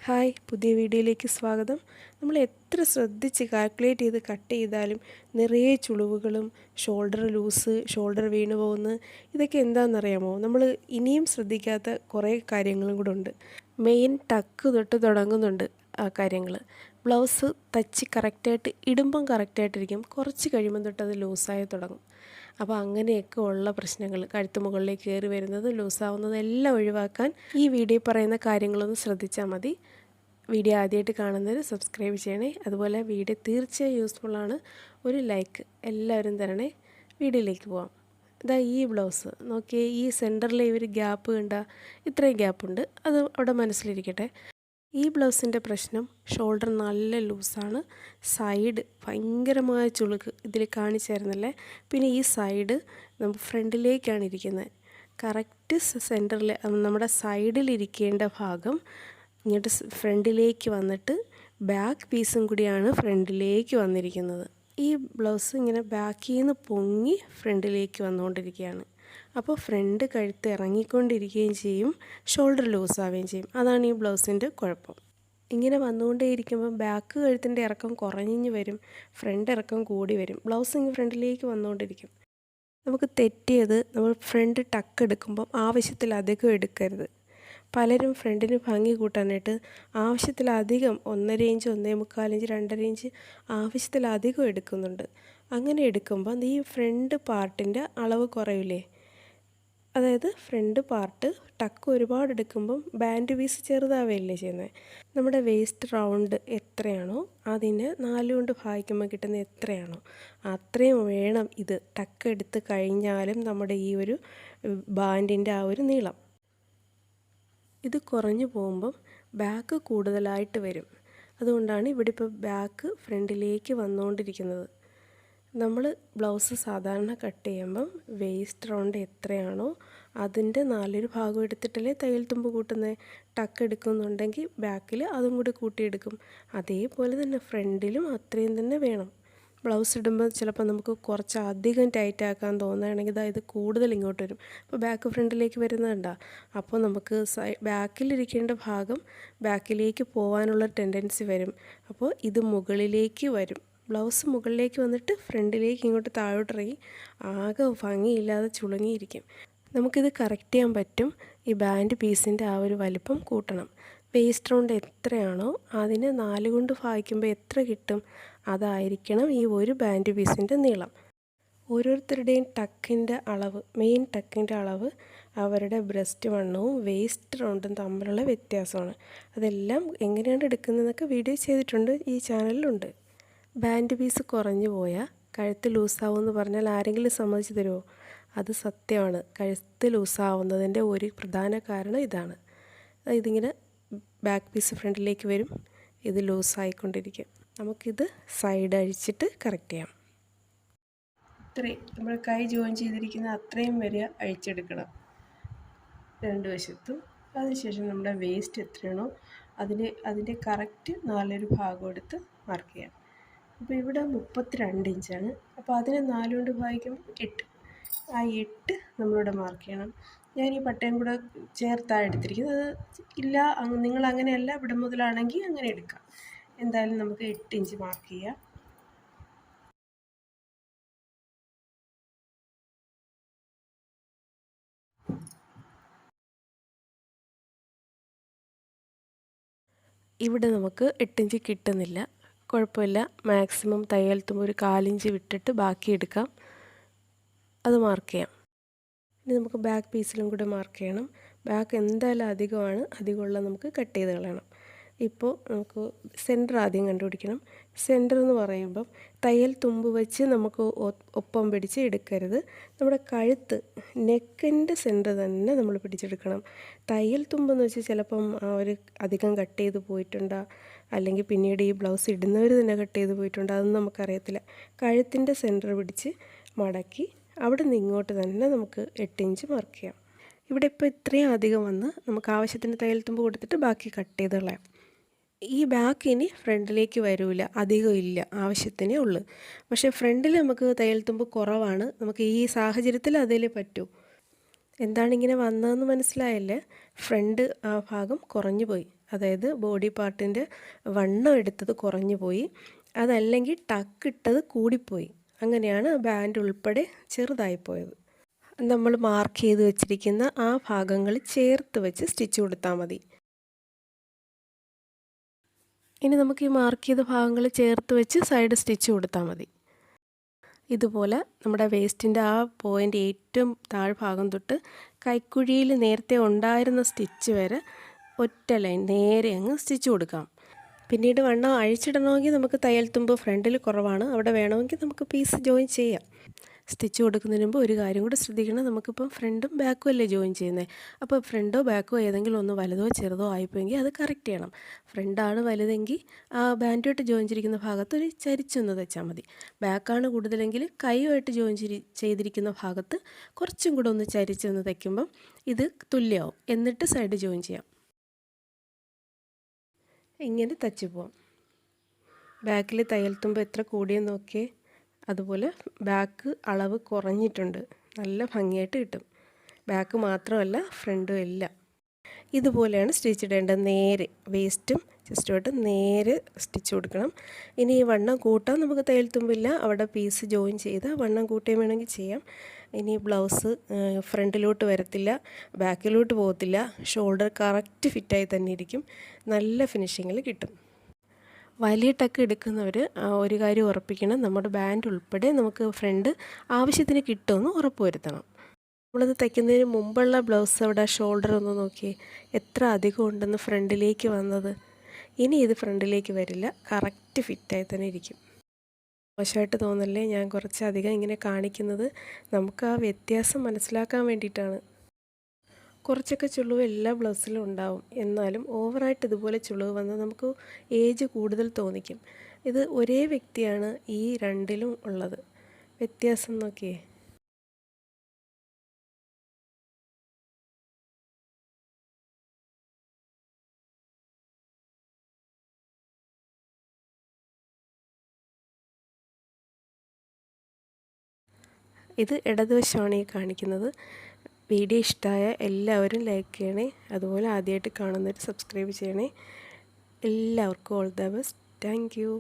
Hi, പുതിയ വീഡിയോയിലേക്ക് സ്വാഗതം. നമ്മൾ എത്ര ശ്രദ്ധിച്ച് കാൽക്കുലേറ്റ് ചെയ്ത് കട്ട് ചെയ്താലും നിറയെ ചുളിവുകളും ഷോൾഡർ ലൂസ്, ഷോൾഡർ വീണ് പോകുന്നു. ഇതൊക്കെ എന്താണെന്നറിയാമോ? നമ്മൾ ഇനിയും ശ്രദ്ധിക്കാത്ത കുറേ കാര്യങ്ങളും കൂടെ ഉണ്ട്. മെയിൻ ടക്ക് തൊട്ട് തുടങ്ങുന്നുണ്ട് ആ കാര്യങ്ങൾ. ബ്ലൗസ് തച്ച് കറക്റ്റായിട്ട് ഇടുമ്പം കറക്റ്റായിട്ടിരിക്കും, കുറച്ച് കഴിയുമ്പം തൊട്ട് അത് ലൂസായി തുടങ്ങും. അപ്പോൾ അങ്ങനെയൊക്കെ ഉള്ള പ്രശ്നങ്ങൾ, കഴുത്ത് മുകളിലേക്ക് കയറി വരുന്നത്, ലൂസാവുന്നത് എല്ലാം ഒഴിവാക്കാൻ ഈ വീഡിയോ പറയുന്ന കാര്യങ്ങളൊന്ന് ശ്രദ്ധിച്ചാൽ മതി. വീഡിയോ ആദ്യമായിട്ട് കാണുന്നവർ സബ്സ്ക്രൈബ് ചെയ്യണേ. അതുപോലെ വീഡിയോ തീർച്ചയായും യൂസ്ഫുള്ളാണ്. ഒരു ലൈക്ക് എല്ലാവരും തരണേ. വീഡിയോയിലേക്ക് പോവാം. ഇതാ ഈ ബ്ലൗസ് നോക്കിയേ, ഈ സെൻറ്ററിലെ ഒരു ഗ്യാപ്പ് കണ്ട, ഇത്രയും ഗ്യാപ്പുണ്ട്, അത് അവിടെ മനസ്സിലിരിക്കട്ടെ. ഈ ബ്ലൗസിൻ്റെ പ്രശ്നം ഷോൾഡർ നല്ല ലൂസാണ്, സൈഡ് ഭയങ്കരമായ ചുളുക്ക് ഇതിൽ കാണിച്ചായിരുന്നല്ലേ. പിന്നെ ഈ സൈഡ് നമുക്ക് ഫ്രണ്ടിലേക്കാണ് ഇരിക്കുന്നത്. കറക്റ്റ് സെൻറ്ററിൽ നമ്മുടെ സൈഡിലിരിക്കേണ്ട ഭാഗം ഇങ്ങോട്ട് ഫ്രണ്ടിലേക്ക് വന്നിട്ട് ബാക്ക് പീസും കൂടിയാണ് ഫ്രണ്ടിലേക്ക് വന്നിരിക്കുന്നത്. ഈ ബ്ലൗസ് ഇങ്ങനെ ബാക്കിൽ നിന്ന് പൊങ്ങി ഫ്രണ്ടിലേക്ക് വന്നുകൊണ്ടിരിക്കുകയാണ്. അപ്പോൾ ഫ്രണ്ട് കഴുത്ത് ഇറങ്ങിക്കൊണ്ടിരിക്കുകയും ചെയ്യും, ഷോൾഡർ ലൂസാവുകയും ചെയ്യും. അതാണ് ഈ ബ്ലൗസിൻ്റെ കുഴപ്പം. ഇങ്ങനെ വന്നുകൊണ്ടേയിരിക്കുമ്പോൾ ബാക്ക് കഴുത്തിൻ്റെ ഇറക്കം കുറഞ്ഞു വരും, ഫ്രണ്ട് ഇറക്കം കൂടി വരും. ബ്ലൗസ് ഇങ്ങനെ ഫ്രണ്ടിലേക്ക് വന്നുകൊണ്ടിരിക്കും. നമുക്ക് തെറ്റിയത്, നമ്മൾ ഫ്രണ്ട് ടക്ക് എടുക്കുമ്പം ആവശ്യത്തിലധികം എടുക്കരുത്. പലരും ഫ്രണ്ടിന് ഭംഗി കൂട്ടാനായിട്ട് ആവശ്യത്തിലധികം 1.5 ഇഞ്ച്, 1.25 ഇഞ്ച്, 2.5 ഇഞ്ച് ആവശ്യത്തിലധികം എടുക്കുന്നുണ്ട്. അങ്ങനെ എടുക്കുമ്പോൾ ഈ ഫ്രണ്ട് പാർട്ടിൻ്റെ അളവ് കുറയില്ലേ? അതായത് ഫ്രണ്ട് പാർട്ട് ടക്ക് ഒരുപാട് എടുക്കുമ്പം ബാൻഡ് പീസ് ചെറുതാവുകയല്ലേ ചെയ്യുന്നത്. നമ്മുടെ വേസ്റ്റ് റൗണ്ട് എത്രയാണോ അതിന് 4 കൊണ്ട് ഭാഗിക്കുമ്പോൾ കിട്ടുന്ന എത്രയാണോ അത്രയും വേണം ഇത് ടക്ക് എടുത്ത് കഴിഞ്ഞാലും നമ്മുടെ ഈ ഒരു ബാൻഡിൻ്റെ ആ ഒരു നീളം. ഇത് കുറഞ്ഞു പോകുമ്പം ബാക്ക് കൂടുതലായിട്ട് വരും. അതുകൊണ്ടാണ് ഇവിടെ ഇപ്പോൾ ബാക്ക് ഫ്രണ്ടിലേക്ക് വന്നുകൊണ്ടിരിക്കുന്നത്. നമ്മൾ ബ്ലൗസ് സാധാരണ കട്ട് ചെയ്യുമ്പം വേസ്റ്റ് റൗണ്ട് എത്രയാണോ അതിൻ്റെ 4 ഭാഗം എടുത്തിട്ടല്ലേ തയ്യൽ തുമ്പ് കൂട്ടുന്നത്. ടക്ക് എടുക്കുന്നുണ്ടെങ്കിൽ ബാക്കിൽ അതും കൂടി കൂട്ടിയെടുക്കും. അതേപോലെ തന്നെ ഫ്രണ്ടിലും അത്രയും തന്നെ വേണം. ബ്ലൗസ് ഇടുമ്പോൾ ചിലപ്പോൾ നമുക്ക് കുറച്ച് അധികം ടൈറ്റ് ആക്കാൻ തോന്നുകയാണെങ്കിൽ ഇത് കൂടുതൽ ഇങ്ങോട്ട് വരും. അപ്പോൾ ബാക്ക് ഫ്രണ്ടിലേക്ക് വരുന്നതുണ്ടാ. അപ്പോൾ നമുക്ക് ബാക്കിലിരിക്കേണ്ട ഭാഗം ബാക്കിലേക്ക് പോകാനുള്ള ടെൻഡൻസി വരും. അപ്പോൾ ഇത് മുകളിലേക്ക് വരും. ബ്ലൗസ് മുകളിലേക്ക് വന്നിട്ട് ഫ്രണ്ടിലേക്ക് ഇങ്ങോട്ട് താഴോട്ടിറങ്ങി ആകെ ഭംഗിയില്ലാതെ ചുളുങ്ങിയിരിക്കും. നമുക്കിത് കറക്റ്റ് ചെയ്യാൻ പറ്റും. ഈ ബാൻഡ് പീസിൻ്റെ ആ ഒരു വലിപ്പം കൂട്ടണം. വേസ്റ്റ് റൗണ്ട് എത്രയാണോ അതിനെ 4 കൊണ്ട് ഭാഗിക്കുമ്പോൾ എത്ര കിട്ടും അതായിരിക്കണം ഈ ഒരു ബാൻഡ് പീസിൻ്റെ നീളം. ഓരോരുത്തരുടെയും ടക്കിൻ്റെ അളവ്, മെയിൻ ടക്കിൻ്റെ അളവ് അവരുടെ ബ്രസ്റ്റ് വണ്ണവും വേസ്റ്റ് റൗണ്ടും തമ്മിലുള്ള വ്യത്യാസമാണ്. അതെല്ലാം എങ്ങനെയാണ് എടുക്കുന്നതെന്നൊക്കെ വീഡിയോ ചെയ്തിട്ടുണ്ട്, ഈ ചാനലിലുണ്ട്. ബാൻഡ് പീസ് കുറഞ്ഞു പോയാൽ കഴുത്ത് ലൂസാവുമെന്ന് പറഞ്ഞാൽ ആരെങ്കിലും സമ്മതിച്ചു തരുമോ? അത് സത്യമാണ്. കഴുത്ത് ലൂസാവുന്നതിൻ്റെ ഒരു പ്രധാന കാരണം ഇതാണ്. ഇതിങ്ങനെ ബാക്ക് പീസ് ഫ്രണ്ടിലേക്ക് വരും, ഇത് ലൂസായിക്കൊണ്ടിരിക്കും. നമുക്കിത് സൈഡ് അഴിച്ചിട്ട് കറക്റ്റ് ചെയ്യാം. ഇത്രയും നമ്മൾ കൈ ജോയിൻ ചെയ്തിരിക്കുന്ന അത്രയും വരെ അഴിച്ചെടുക്കണം രണ്ട് വശത്തും. അതിനുശേഷം നമ്മുടെ വേസ്റ്റ് എത്രയാണോ അതിൻ്റെ കറക്റ്റ് 4 ഭാഗം എടുത്ത് മാർക്ക് ചെയ്യാം. അപ്പോൾ ഇവിടെ 32 ഇഞ്ചാണ്. അപ്പോൾ അതിനെ 4 കൊണ്ട് ഭാഗിക്കുമ്പോൾ 8. ആ 8 നമ്മളിവിടെ മാർക്ക് ചെയ്യണം. ഞാൻ ഈ പട്ടയം കൂടെ ചേർത്താണ് എടുത്തിരിക്കുന്നത്. ഇല്ല, നിങ്ങൾ അങ്ങനെയല്ല, ഇവിടെ മുതലാണെങ്കിൽ അങ്ങനെ എടുക്കാം. എന്തായാലും നമുക്ക് 8 ഇഞ്ച് മാർക്ക് ചെയ്യാം. ഇവിടെ നമുക്ക് 8 ഇഞ്ച് കിട്ടുന്നില്ല, കുഴപ്പമില്ല. മാക്സിമം തയ്യൽ തുമ്പ് ഒരു 1/4 ഇഞ്ച് വിട്ടിട്ട് ബാക്കി എടുക്കാം. അത് മാർക്ക് ചെയ്യാം. ഇനി നമുക്ക് ബാക്ക് പീസിലും കൂടെ മാർക്ക് ചെയ്യണം. ബാക്ക് എന്തായാലും അധികമാണ്, അധികമുള്ള നമുക്ക് കട്ട് ചെയ്ത് കളയണം. ഇപ്പോൾ നമുക്ക് സെൻറ്റർ ആദ്യം കണ്ടുപിടിക്കണം. സെൻറ്റർ എന്ന് പറയുമ്പം തയ്യൽ തുമ്പ് വെച്ച് നമുക്ക് ഒപ്പം പിടിച്ച് എടുക്കരുത്. നമ്മുടെ കഴുത്ത് നെക്കിൻ്റെ സെൻറ്റർ തന്നെ നമ്മൾ പിടിച്ചെടുക്കണം. തയ്യൽ തുമ്പെന്ന് വെച്ച് ചിലപ്പം അവർ അധികം കട്ട് ചെയ്ത് പോയിട്ടുണ്ടോ, അല്ലെങ്കിൽ പിന്നീട് ഈ ബ്ലൗസ് ഇടുന്നവർ തന്നെ കട്ട് ചെയ്ത് പോയിട്ടുണ്ടോ, അതൊന്നും നമുക്കറിയത്തില്ല. കഴുത്തിൻ്റെ സെൻറ്റർ പിടിച്ച് മടക്കി അവിടെ നിന്ന് ഇങ്ങോട്ട് തന്നെ നമുക്ക് 8 ഇഞ്ച് മാർക്ക് ചെയ്യാം. ഇവിടെ ഇപ്പോൾ ഇത്രയും അധികം വന്ന് നമുക്ക് ആവശ്യത്തിന് തയ്യൽ തുമ്പ് കൊടുത്തിട്ട് ബാക്കി കട്ട് ചെയ്ത് കളയാം. ഈ ബാക്ക് ഇനി ഫ്രണ്ടിലേക്ക് വരില്ല, അധികം ഇല്ല, ആവശ്യത്തിനേ ഉള്ളൂ. പക്ഷേ ഫ്രണ്ടിൽ നമുക്ക് തയ്യൽ തുമ്പ് കുറവാണ്. നമുക്ക് ഈ സാഹചര്യത്തിൽ അതിലേ പറ്റൂ. എന്താണ് ഇങ്ങനെ വന്നതെന്ന് മനസ്സിലായല്ലേ? ഫ്രണ്ട് ആ ഭാഗം കുറഞ്ഞു പോയി. അതായത് ബോഡി പാർട്ടിൻ്റെ വണ്ണം എടുത്തത് കുറഞ്ഞു പോയി, അതല്ലെങ്കിൽ ടക്കിട്ടത് കൂടിപ്പോയി. അങ്ങനെയാണ് ബാൻഡ് ഉൾപ്പെടെ ചെറുതായിപ്പോയത്. നമ്മൾ മാർക്ക് ചെയ്ത് വെച്ചിരിക്കുന്ന ആ ഭാഗങ്ങൾ ചേർത്ത് വെച്ച് സ്റ്റിച്ച് കൊടുത്താൽ മതി. ഇനി നമുക്ക് ഈ മാർക്ക് ചെയ്ത ഭാഗങ്ങൾ ചേർത്ത് വെച്ച് സൈഡ് സ്റ്റിച്ച് കൊടുത്താൽ മതി. ഇതുപോലെ നമ്മുടെ വേസ്റ്റിൻ്റെ ആ പോയിൻ്റ് ഏറ്റവും താഴ്ഭാഗം തൊട്ട് കൈക്കുഴിയിൽ നേരത്തെ ഉണ്ടായിരുന്ന സ്റ്റിച്ച് വരെ ഒറ്റ ലൈൻ നേരെ അങ്ങ് സ്റ്റിച്ച് കൊടുക്കാം. പിന്നീട് വണ്ണം അഴിച്ചിടണമെങ്കിൽ നമുക്ക് തയ്യൽ തുമ്പ് ഫ്രണ്ടിൽ കുറവാണ്, അവിടെ വേണമെങ്കിൽ നമുക്ക് പീസ് ജോയിൻ ചെയ്യാം. സ്റ്റിച്ച് കൊടുക്കുന്നതിന് മുമ്പ് ഒരു കാര്യം കൂടി ശ്രദ്ധിക്കണം, നമുക്കിപ്പം ഫ്രണ്ടും ബാക്കും അല്ലേ ജോയിൻ ചെയ്യുന്നത്. അപ്പോൾ ഫ്രണ്ടോ ബാക്കോ ഏതെങ്കിലും ഒന്ന് വലുതോ ചെറുതോ ആയിപ്പോയെങ്കിൽ അത് കറക്റ്റ് ചെയ്യണം. ഫ്രണ്ടാണ് വലുതെങ്കിൽ ആ ബാൻഡുമായിട്ട് ജോയിൻ ചെയ്തിരിക്കുന്ന ഭാഗത്ത് ഒരു ചരിച്ചൊന്ന് വെച്ചാൽ മതി. ബാക്കാണ് കൂടുതലെങ്കിൽ കൈയുമായിട്ട് ജോയിൻ ചെയ്തിരിക്കുന്ന ഭാഗത്ത് കുറച്ചും കൂടെ ഒന്ന് ചരിച്ചൊന്ന് തയ്ക്കുമ്പം ഇത് തുല്യമാവും. എന്നിട്ട് സൈഡ് ജോയിൻ ചെയ്യാം. ഇങ്ങനെ തച്ച് പോവാം. ബാക്കിൽ തയ്യൽ തുമ്പ് എത്ര കൂടിയെന്ന് നോക്കിയേ. അതുപോലെ ബാക്ക് അളവ് കുറഞ്ഞിട്ടുണ്ട്, നല്ല ഭംഗിയായിട്ട് കിട്ടും. ബാക്ക് മാത്രമല്ല ഫ്രണ്ടും എല്ലാം ഇതുപോലെയാണ് സ്റ്റിച്ച് ഇടേണ്ടത്. നേരെ വേസ്റ്റും ചെസ്റ്റുമായിട്ട് നേരെ സ്റ്റിച്ച് കൊടുക്കണം. ഇനി ഈ വണ്ണം കൂട്ടാൻ നമുക്ക് തയ്യൽ തുമ്പില്ല, അവിടെ പീസ് ജോയിൻ ചെയ്ത് വണ്ണം കൂട്ടുകയും വേണമെങ്കിൽ ചെയ്യാം. ഇനി ബ്ലൗസ് ഫ്രണ്ടിലോട്ട് വരത്തില്ല, ബാക്കിലോട്ട് പോകത്തില്ല, ഷോൾഡർ കറക്റ്റ് ഫിറ്റായി തന്നെ ഇരിക്കും, നല്ല ഫിനിഷിങ്ങിൽ കിട്ടും. വലിയ ടക്ക് എടുക്കുന്നവർ ഒരു കാര്യം ഉറപ്പിക്കണം, നമ്മുടെ ബാൻഡ് ഉൾപ്പെടെ നമുക്ക് ഫ്രണ്ട് ആവശ്യത്തിന് കിട്ടുമെന്ന് ഉറപ്പ് വരുത്തണം. നമ്മളത് തയ്ക്കുന്നതിന് മുമ്പുള്ള ബ്ലൗസ് അവിടെ ഷോൾഡർ ഒന്ന് നോക്കിയേ, എത്ര അധികം ഉണ്ടെന്ന് ഫ്രണ്ടിലേക്ക് വന്നത്. ഇനി ഇത് ഫ്രണ്ടിലേക്ക് വരില്ല, കറക്റ്റ് ഫിറ്റായി തന്നെ ഇരിക്കും. മോശമായിട്ട് തോന്നല്ലേ ഞാൻ കുറച്ചധികം ഇങ്ങനെ കാണിക്കുന്നത്, നമുക്ക് ആ വ്യത്യാസം മനസ്സിലാക്കാൻ വേണ്ടിയിട്ടാണ്. കുറച്ചൊക്കെ ചുളിവ് എല്ലാ ബ്ലൗസിലും ഉണ്ടാവും, എന്നാലും ഓവറായിട്ട് ഇതുപോലെ ചുളിവ് വന്നാൽ നമുക്ക് ഏജ് കൂടുതൽ തോന്നിക്കും. ഇത് ഒരേ വ്യക്തിയാണ് ഈ രണ്ടിലും ഉള്ളത്. വ്യത്യാസം നോക്കിയേ. ഇത് ഇടതുവശമാണ് ഈ കാണിക്കുന്നത്. വീഡിയോ ഇഷ്ടമായ എല്ലാവരും ലൈക്ക് ചെയ്യണേ, അതുപോലെ ആദ്യമായിട്ട് കാണുന്നവർ സബ്സ്ക്രൈബ് ചെയ്യണേ. എല്ലാവർക്കും all the best. Thank you.